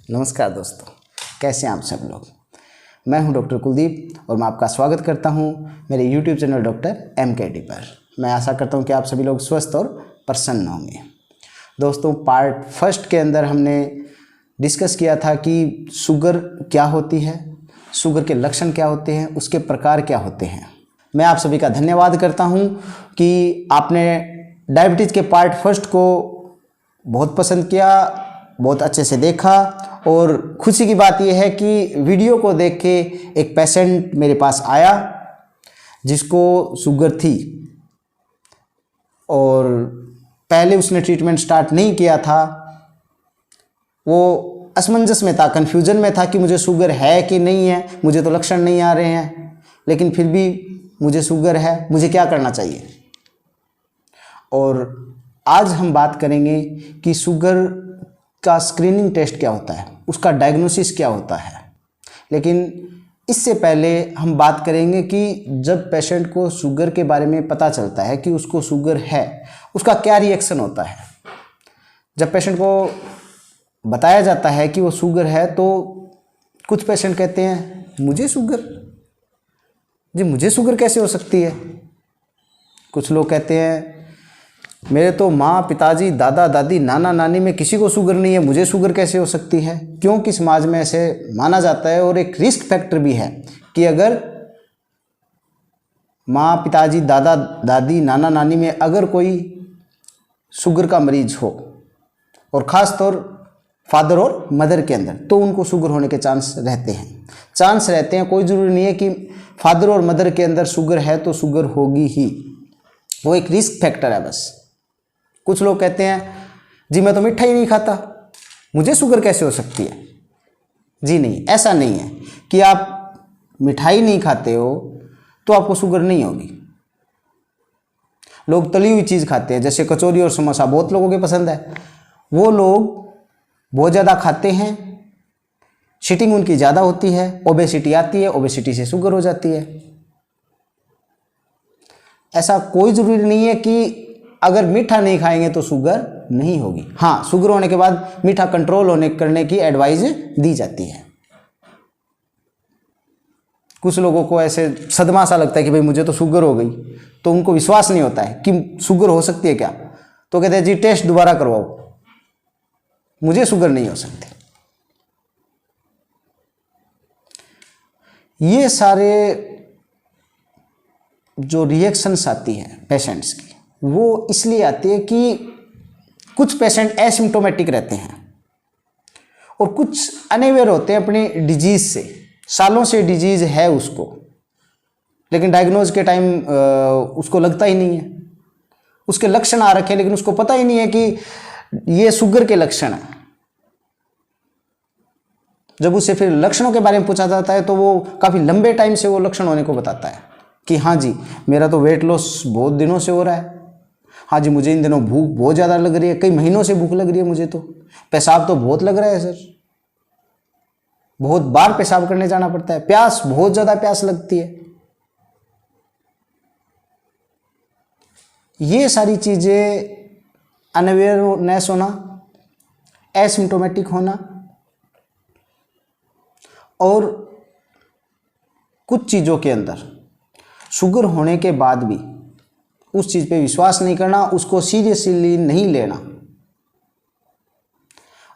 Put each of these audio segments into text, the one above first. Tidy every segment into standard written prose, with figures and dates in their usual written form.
नमस्कार दोस्तों, कैसे हैं आप सब लोग। मैं हूं डॉक्टर कुलदीप और मैं आपका स्वागत करता हूं मेरे यूट्यूब चैनल डॉक्टर MKD पर। मैं आशा करता हूं कि आप सभी लोग स्वस्थ और प्रसन्न होंगे। दोस्तों, पार्ट फर्स्ट के अंदर हमने डिस्कस किया था कि शुगर क्या होती है, शुगर के लक्षण क्या होते हैं, उसके प्रकार क्या होते हैं। मैं आप सभी का धन्यवाद करता हूं कि आपने डायबिटीज़ के पार्ट फर्स्ट को बहुत पसंद किया, बहुत अच्छे से देखा। और खुशी की बात यह है कि वीडियो को देख के एक पेशेंट मेरे पास आया जिसको शुगर थी और पहले उसने ट्रीटमेंट स्टार्ट नहीं किया था। वो असमंजस में था, कन्फ्यूजन में था कि मुझे शुगर है कि नहीं है, मुझे तो लक्षण नहीं आ रहे हैं, लेकिन फिर भी मुझे शुगर है, मुझे क्या करना चाहिए। और आज हम बात करेंगे कि शुगर का स्क्रीनिंग टेस्ट क्या होता है, उसका डायग्नोसिस क्या होता है। लेकिन इससे पहले हम बात करेंगे कि जब पेशेंट को शुगर के बारे में पता चलता है कि उसको शुगर है, उसका क्या रिएक्शन होता है। जब पेशेंट को बताया जाता है कि वो शुगर है तो कुछ पेशेंट कहते हैं मुझे शुगर, जी मुझे शुगर कैसे हो सकती है। कुछ लोग कहते हैं मेरे तो माँ, पिताजी, दादा, दादी, नाना, नानी में किसी को शुगर नहीं है, मुझे शुगर कैसे हो सकती है। क्योंकि समाज में ऐसे माना जाता है और एक रिस्क फैक्टर भी है कि अगर माँ, पिताजी, दादा, दादी, नाना, नानी में अगर कोई शुगर का मरीज हो और ख़ास तौर फादर और मदर के अंदर, तो उनको शुगर होने के चांस रहते हैं। कोई ज़रूरी नहीं है कि फादर और मदर के अंदर शुगर है तो शुगर होगी ही, वो एक रिस्क फैक्टर है बस। कुछ लोग कहते हैं जी मैं तो मिठाई नहीं खाता, मुझे शुगर कैसे हो सकती है। जी नहीं, ऐसा नहीं है कि आप मिठाई नहीं खाते हो तो आपको शुगर नहीं होगी। लोग तली हुई चीज़ खाते हैं, जैसे कचौरी और समोसा बहुत लोगों के पसंद है, वो लोग बहुत ज़्यादा खाते हैं, सीटिंग उनकी ज़्यादा होती है, ओबेसिटी आती है, ओबेसिटी से शुगर हो जाती है। ऐसा कोई ज़रूरी नहीं है कि अगर मीठा नहीं खाएंगे तो शुगर नहीं होगी। हाँ, शुगर होने के बाद मीठा कंट्रोल करने की एडवाइस दी जाती है। कुछ लोगों को ऐसे सदमा सा लगता है कि भाई मुझे तो शुगर हो गई, तो उनको विश्वास नहीं होता है कि शुगर हो सकती है क्या, तो कहते हैं जी टेस्ट दोबारा करवाओ, मुझे शुगर नहीं हो सकती। ये सारे जो रिएक्शंस आती है पेशेंट्स की, वो इसलिए आती है कि कुछ पेशेंट एसिम्प्टोमेटिक रहते हैं और कुछ अनअवेयर होते हैं अपनी डिजीज़ से, सालों से डिजीज़ है उसको, लेकिन डायग्नोज के टाइम उसको लगता ही नहीं है। उसके लक्षण आ रखे हैं लेकिन उसको पता ही नहीं है कि ये शुगर के लक्षण हैं। जब उससे फिर लक्षणों के बारे में पूछा जाता है तो वो काफ़ी लंबे टाइम से वो लक्षण होने को बताता है कि हाँ जी मेरा तो वेट लॉस बहुत दिनों से हो रहा है, हाँ जी मुझे इन दिनों भूख बहुत ज़्यादा लग रही है, कई महीनों से भूख लग रही है मुझे, तो पेशाब तो बहुत लग रहा है सर, बहुत बार पेशाब करने जाना पड़ता है, प्यास बहुत ज़्यादा प्यास लगती है। ये सारी चीज़ें अनअवेयरनेस होना, एसिम्प्टोमेटिक होना और कुछ चीज़ों के अंदर शुगर होने के बाद भी उस चीज़ पे विश्वास नहीं करना, उसको सीरियसली नहीं लेना,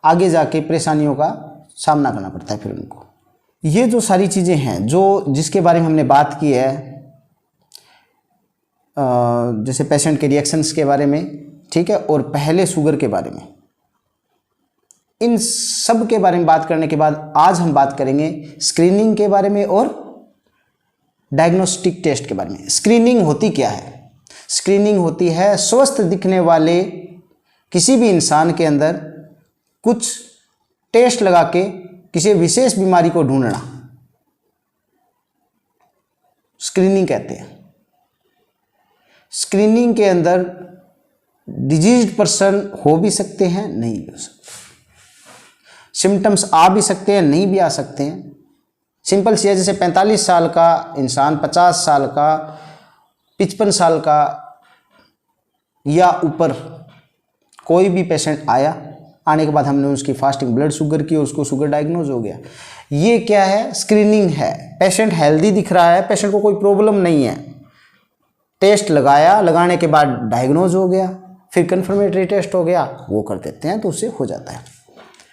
आगे जाके परेशानियों का सामना करना पड़ता है फिर उनको। ये जो सारी चीज़ें हैं जिसके बारे में हमने बात की है, जैसे पेशेंट के रिएक्शंस के बारे में, ठीक है, और पहले शुगर के बारे में, इन सब के बारे में बात करने के बाद आज हम बात करेंगे स्क्रीनिंग के बारे में और डायग्नोस्टिक टेस्ट के बारे में। स्क्रीनिंग होती क्या है? स्क्रीनिंग होती है स्वस्थ दिखने वाले किसी भी इंसान के अंदर कुछ टेस्ट लगा के किसी विशेष बीमारी को ढूंढना, स्क्रीनिंग कहते हैं। स्क्रीनिंग के अंदर डिजीज्ड पर्सन हो भी सकते हैं, नहीं भी हो सकते, सिम्टम्स आ भी सकते हैं, नहीं भी आ सकते हैं। सिंपल सी है, जैसे 45 साल का इंसान, 50 साल का, 55 साल का या ऊपर कोई भी पेशेंट आया आने के बाद हमने उसकी फास्टिंग ब्लड शुगर की और उसको शुगर डायग्नोज हो गया। ये क्या है? स्क्रीनिंग है। पेशेंट हेल्दी दिख रहा है, पेशेंट को कोई प्रॉब्लम नहीं है, टेस्ट लगाया, लगाने के बाद डायग्नोज हो गया, फिर कन्फर्मेटरी टेस्ट हो गया, वो कर देते हैं तो उससे हो जाता है।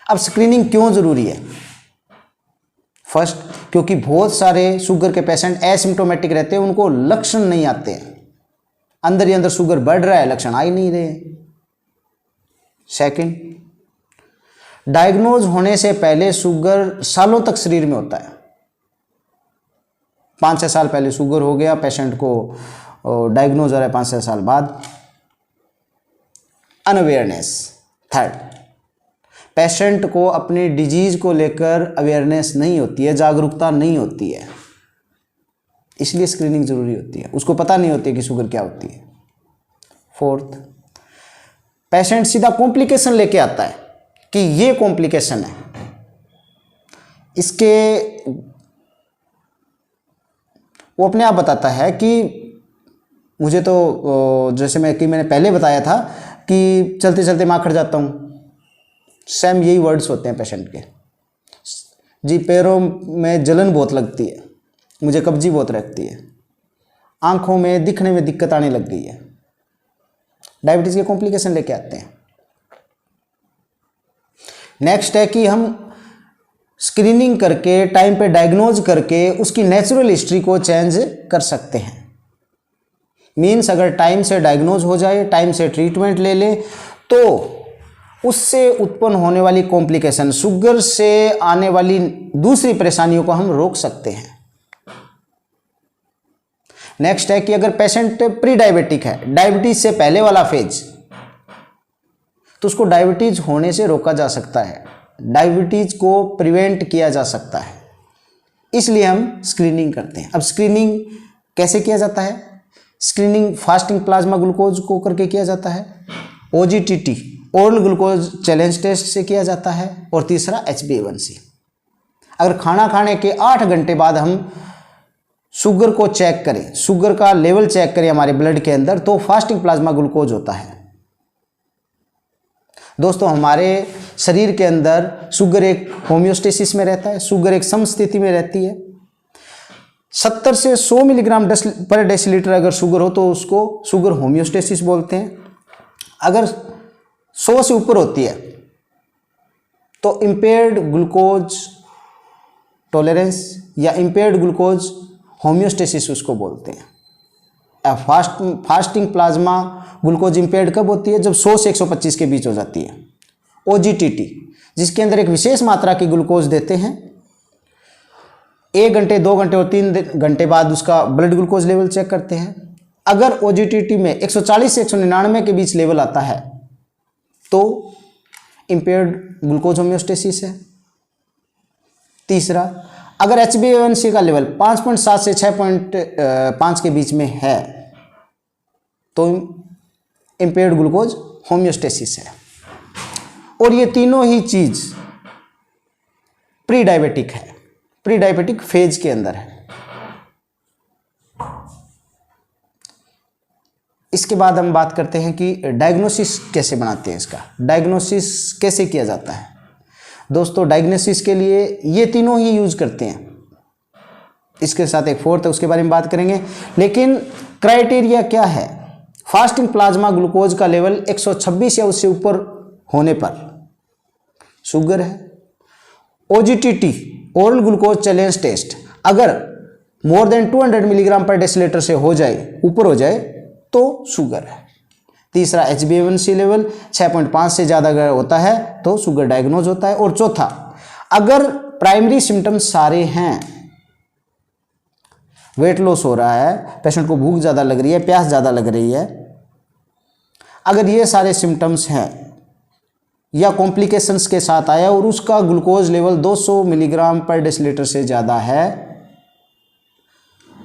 अब स्क्रीनिंग क्यों ज़रूरी है? फर्स्ट, क्योंकि बहुत सारे शुगर के पेशेंट एसिम्टोमेटिक रहते हैं, उनको लक्षण नहीं आते हैं, अंदर ही अंदर शुगर बढ़ रहा है, लक्षण आ ही नहीं रहे। सेकंड, डायग्नोज होने से पहले शुगर सालों तक शरीर में होता है। 5-6 साल पहले शुगर हो गया, पेशेंट को डायग्नोज हो रहा है 5-6 साल बाद। अनअवेयरनेस। थर्ड, पेशेंट को अपनी डिजीज को लेकर अवेयरनेस नहीं होती है, जागरूकता नहीं होती है, इसलिए स्क्रीनिंग जरूरी होती है। उसको पता नहीं होती है कि शुगर क्या होती है। फोर्थ, पेशेंट सीधा कॉम्प्लिकेशन लेके आता है कि ये कॉम्प्लिकेशन है, इसके वो अपने आप बताता है कि मुझे तो जैसे मैंने पहले बताया था कि चलते चलते मैं आखड़ जाता हूँ, सेम यही वर्ड्स होते हैं पेशेंट के। जी पैरों में जलन बहुत लगती है, मुझे कब्जी बहुत रहती है, आंखों में दिखने में दिक्कत आने लग गई है। डायबिटीज़ के कॉम्प्लिकेशन लेके आते हैं। नेक्स्ट है कि हम स्क्रीनिंग करके टाइम पे डायग्नोज करके उसकी नेचुरल हिस्ट्री को चेंज कर सकते हैं। मीन्स अगर टाइम से डायग्नोज हो जाए, टाइम से ट्रीटमेंट ले ले, तो उससे उत्पन्न होने वाली कॉम्प्लिकेशन, शुगर से आने वाली दूसरी परेशानियों को हम रोक सकते हैं। नेक्स्ट है कि अगर पेशेंट प्री डायबिटिक है, डायबिटीज से पहले वाला फेज, तो उसको डायबिटीज होने से रोका जा सकता है, डायबिटीज को प्रिवेंट किया जा सकता है, इसलिए हम स्क्रीनिंग करते हैं। अब स्क्रीनिंग कैसे किया जाता है? स्क्रीनिंग फास्टिंग प्लाज्मा ग्लूकोज को करके किया जाता है, OGTT oral glucose challenge test से किया जाता है, और तीसरा HbA1c। अगर खाना खाने के 8 घंटे बाद हम शुगर को चेक करें, शुगर का लेवल चेक करें हमारे ब्लड के अंदर, तो फास्टिंग प्लाज्मा ग्लूकोज होता है। दोस्तों, हमारे शरीर के अंदर शुगर एक होम्योस्टेसिस में रहता है, शुगर एक समस्थिति में रहती है। 70 से 100 मिलीग्राम पर डेसीलीटर अगर शुगर हो तो उसको शुगर होम्योस्टेसिस बोलते हैं। अगर 100 से ऊपर होती है तो इम्पेयर्ड ग्लूकोज टॉलरेंस या इम्पेयर्ड ग्लूकोज होम्योस्टेसिस उसको बोलते हैं। फास्टिंग प्लाज्मा ग्लूकोज इम्पेयर्ड कब होती है? जब 100 से 125 के बीच हो जाती है। OGTT, जिसके अंदर एक विशेष मात्रा की ग्लूकोज देते हैं, 1 घंटे, 2 घंटे और 3 घंटे बाद उसका ब्लड ग्लूकोज लेवल चेक करते हैं। अगर OGTT में 140 से 199 के बीच लेवल आता है तो इम्पेयर्ड ग्लूकोज होम्योस्टेसिस है। तीसरा, अगर HbA1c का लेवल 5.7 से 6.5 के बीच में है तो इम्पेयर्ड ग्लूकोज होम्योस्टेसिस है। और ये तीनों ही चीज प्री डायबिटिक है, प्री डायबिटिक फेज के अंदर है। इसके बाद हम बात करते हैं कि डायग्नोसिस कैसे बनाते हैं, इसका डायग्नोसिस कैसे किया जाता है। दोस्तों, डायग्नोसिस के लिए ये तीनों ही यूज करते हैं, इसके साथ एक फोर्थ है, उसके बारे में बात करेंगे। लेकिन क्राइटेरिया क्या है? फास्टिंग प्लाज्मा ग्लूकोज का लेवल 126 या उससे ऊपर होने पर शुगर है। OGTT oral glucose challenge test अगर more than 200 milligram per decilitre से हो जाए, ऊपर हो जाए, तो शुगर है। तीसरा, HbA1c लेवल 6.5 से ज़्यादा अगर होता है तो शुगर डायग्नोज होता है। और चौथा, अगर प्राइमरी सिम्टम्स सारे हैं, वेट लॉस हो रहा है, पेशेंट को भूख ज़्यादा लग रही है, प्यास ज़्यादा लग रही है, अगर ये सारे सिम्टम्स हैं या कॉम्प्लिकेशंस के साथ आया और उसका glucose level 200 milligram per decilitre से ज़्यादा है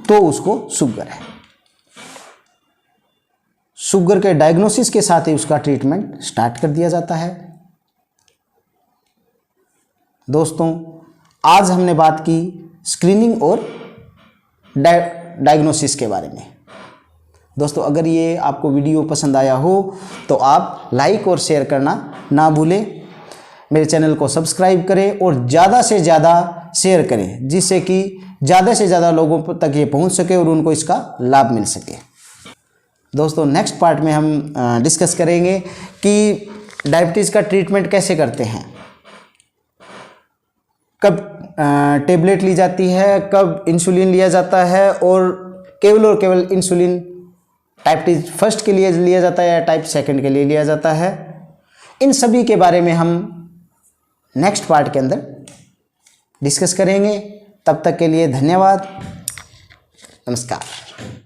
तो उसको शुगर है। शुगर के डायग्नोसिस के साथ ही उसका ट्रीटमेंट स्टार्ट कर दिया जाता है। दोस्तों, आज हमने बात की स्क्रीनिंग और डायग्नोसिस के बारे में। दोस्तों, अगर ये आपको वीडियो पसंद आया हो तो आप लाइक और शेयर करना ना भूलें। मेरे चैनल को सब्सक्राइब करें और ज़्यादा से ज़्यादा शेयर करें, जिससे कि ज़्यादा से ज़्यादा लोगों तक ये पहुंच सके और उनको इसका लाभ मिल सके। दोस्तों नेक्स्ट पार्ट में हम डिस्कस करेंगे कि डायबिटीज़ का ट्रीटमेंट कैसे करते हैं, कब टेबलेट ली जाती है, कब इंसुलिन लिया जाता है, और केवल इंसुलिन टाइप 1 के लिए लिया जाता है या टाइप 2 के लिए लिया जाता है। इन सभी के बारे में हम नेक्स्ट पार्ट के अंदर डिस्कस करेंगे। तब तक के लिए धन्यवाद, नमस्कार।